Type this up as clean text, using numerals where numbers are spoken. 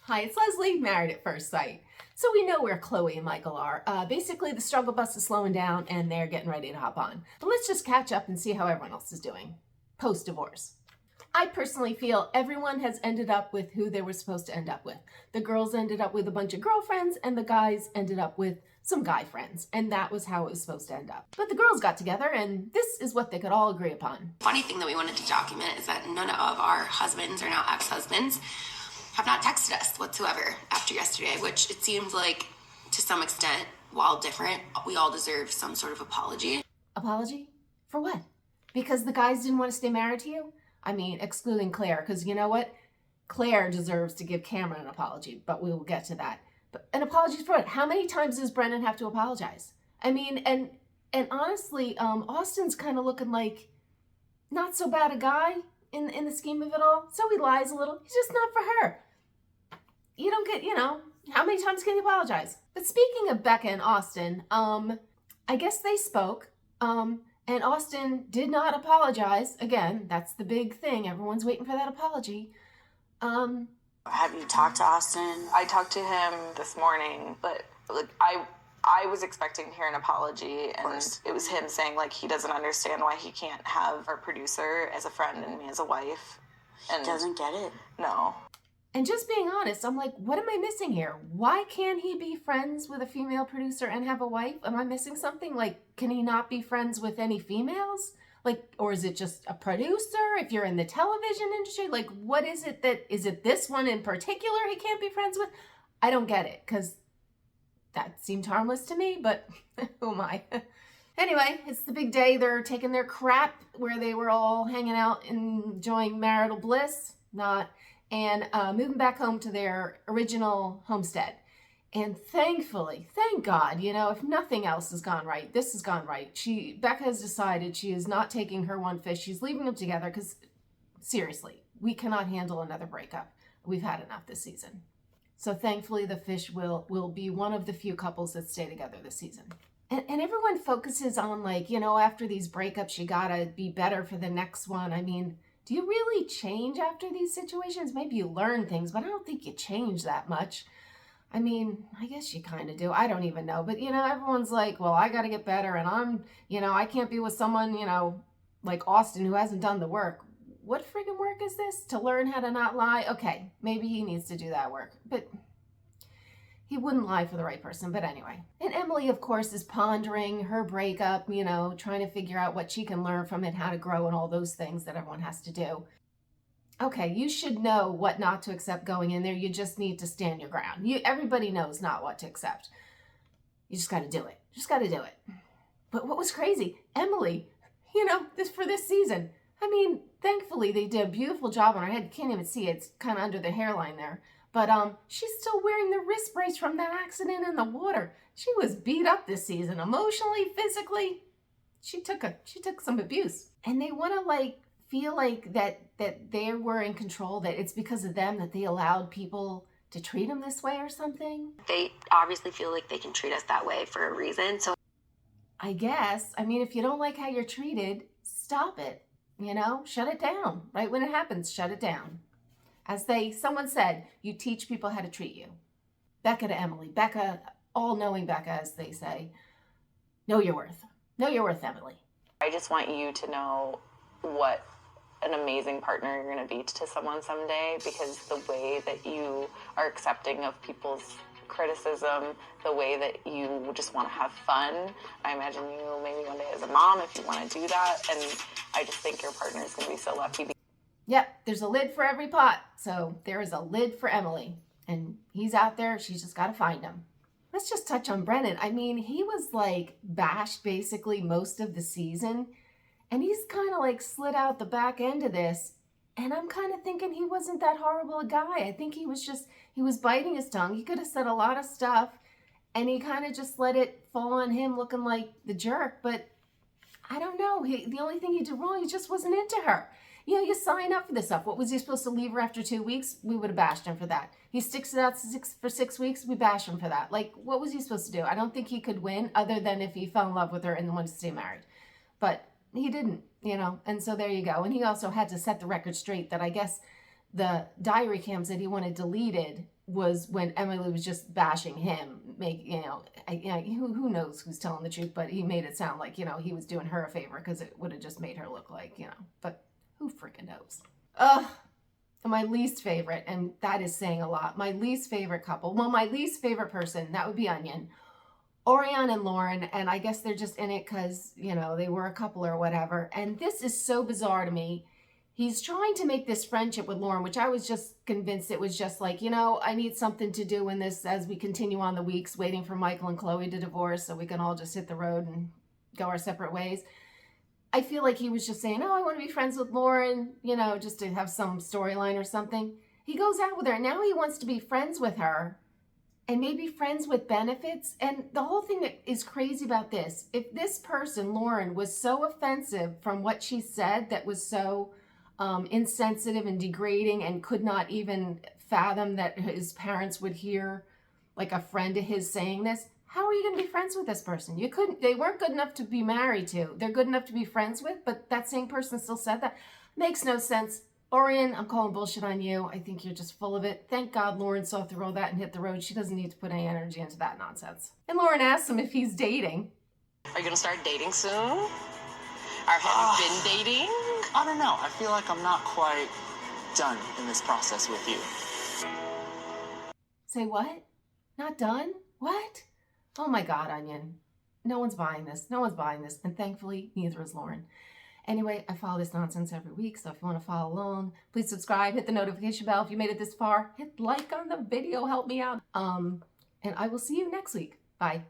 Hi, it's Leslie, Married at First Sight. So we know where Chloe and Michael are. Basically, the struggle bus is slowing down and they're getting ready to hop on. But let's just catch up and see how everyone else is doing post-divorce. I personally feel everyone has ended up with who they were supposed to end up with. The girls ended up with a bunch of girlfriends and the guys ended up with some guy friends. And that was how it was supposed to end up. But the girls got together and this is what they could all agree upon. Funny thing that we wanted to document is that none of our husbands or now ex-husbands have not texted us whatsoever after yesterday, which it seems like to some extent, while different, we all deserve some sort of apology. Apology? For what? Because the guys didn't want to stay married to you? I mean, excluding Claire, because you know what? Claire deserves to give Cameron an apology, but we will get to that. But an apology for what? How many times does Brennan have to apologize? I mean, and honestly, Austin's kind of looking like not so bad a guy in the scheme of it all. So he lies a little. He's just not for her. You don't get, how many times can you apologize? But speaking of Becca and Austin, I guess they spoke, and Austin did not apologize. Again, that's the big thing. Everyone's waiting for that apology. Have you talked to Austin? I talked to him this morning, but I was expecting to hear an apology, and it was him saying he doesn't understand why he can't have our producer as a friend and me as a wife. And Doesn't get it. No. And just being honest, I'm like, what am I missing here? Why can't he be friends with a female producer and have a wife? Am I missing something? Can he not be friends with any females? Or is it just a producer? If you're in the television industry, what is it is it this one in particular he can't be friends with? I don't get it, because that seemed harmless to me, but who am I? Anyway, it's the big day. They're taking their crap where they were all hanging out, enjoying marital bliss, and moving back home to their original homestead. And thankfully, thank God, if nothing else has gone right, this has gone right. Becca has decided she is not taking her one fish. She's leaving them together because, seriously, we cannot handle another breakup. We've had enough this season. So thankfully, the fish will be one of the few couples that stay together this season. And everyone focuses on after these breakups, you gotta be better for the next one. I mean, do you really change after these situations? Maybe you learn things, but I don't think you change that much. I mean, I guess you kind of do. I don't even know. But, everyone's like, well, I got to get better. And I can't be with someone, like Austin who hasn't done the work. What friggin' work is this? To learn how to not lie? Okay, maybe he needs to do that work. But he wouldn't lie for the right person. But anyway. And Emily, of course, is pondering her breakup, trying to figure out what she can learn from it, how to grow, and all those things that everyone has to do. Okay, you should know what not to accept going in there. You just need to stand your ground. Everybody knows not what to accept. You just got to do it. Just got to do it. But what was crazy, Emily, for this season, I mean, thankfully they did a beautiful job on her head. You can't even see it. It's kind of under the hairline there. But she's still wearing the wrist brace from that accident in the water. She was beat up this season, emotionally, physically. She took some abuse. And they want to feel that they were in control, that it's because of them that they allowed people to treat them this way or something. They obviously feel like they can treat us that way for a reason. So I guess, if you don't like how you're treated, stop it, shut it down. Right when it happens, shut it down. As someone said, you teach people how to treat you. Becca to Emily. Becca, all-knowing Becca, as they say, know your worth. Know your worth, Emily. I just want you to know what an amazing partner you're going to be to someone someday, because the way that you are accepting of people's criticism, the way that you just want to have fun. I imagine you maybe one day as a mom, if you want to do that. And I just think your partner is going to be so lucky. Yep, there's a lid for every pot. So there is a lid for Emily. And he's out there. She's just got to find him. Let's just touch on Brennan. I mean, he was bashed basically most of the season. And he's kind of slid out the back end of this. And I'm kind of thinking he wasn't that horrible a guy. I think he was biting his tongue. He could have said a lot of stuff. And he kind of just let it fall on him looking like the jerk. But I don't know. The only thing he did wrong, he just wasn't into her. You sign up for this stuff. What was he supposed to leave her after 2 weeks? We would have bashed him for that. He sticks it out for 6 weeks. We bash him for that. What was he supposed to do? I don't think he could win other than if he fell in love with her and wanted to stay married. But he didn't, and so there you go. And he also had to set the record straight that I guess the diary cams that he wanted deleted was when Emily was just bashing him, who knows who's telling the truth, but he made it sound like, he was doing her a favor because it would have just made her look like, but who freaking knows? My least favorite, and that is saying a lot, my least favorite couple, well, my least favorite person, that would be Onion. Orion and Lauren, and I guess they're just in it because, they were a couple or whatever, and this is so bizarre to me. He's trying to make this friendship with Lauren, which I was just convinced it was just like, I need something to do in this as we continue on the weeks, waiting for Michael and Chloe to divorce so we can all just hit the road and go our separate ways. I feel like he was just saying, I want to be friends with Lauren, just to have some storyline or something. He goes out with her. Now he wants to be friends with her and maybe friends with benefits. And the whole thing that is crazy about this, if this person, Lauren, was so offensive from what she said that was so insensitive and degrading and could not even fathom that his parents would hear like a friend of his saying this, how are you going to be friends with this person? They weren't good enough to be married to. They're good enough to be friends with, but that same person still said that. Makes no sense. Orion, I'm calling bullshit on you. I think you're just full of it. Thank God Lauren saw through all that and hit the road. She doesn't need to put any energy into that nonsense. And Lauren asks him if he's dating. Are you going to start dating soon? Or have you been dating? I don't know. I feel like I'm not quite done in this process with you. Say what? Not done? What? Oh my God, Onion. No one's buying this. No one's buying this. And thankfully, neither is Lauren. Anyway, I follow this nonsense every week, so if you want to follow along, please subscribe, hit the notification bell. If you made it this far, hit like on the video, help me out. And I will see you next week. Bye.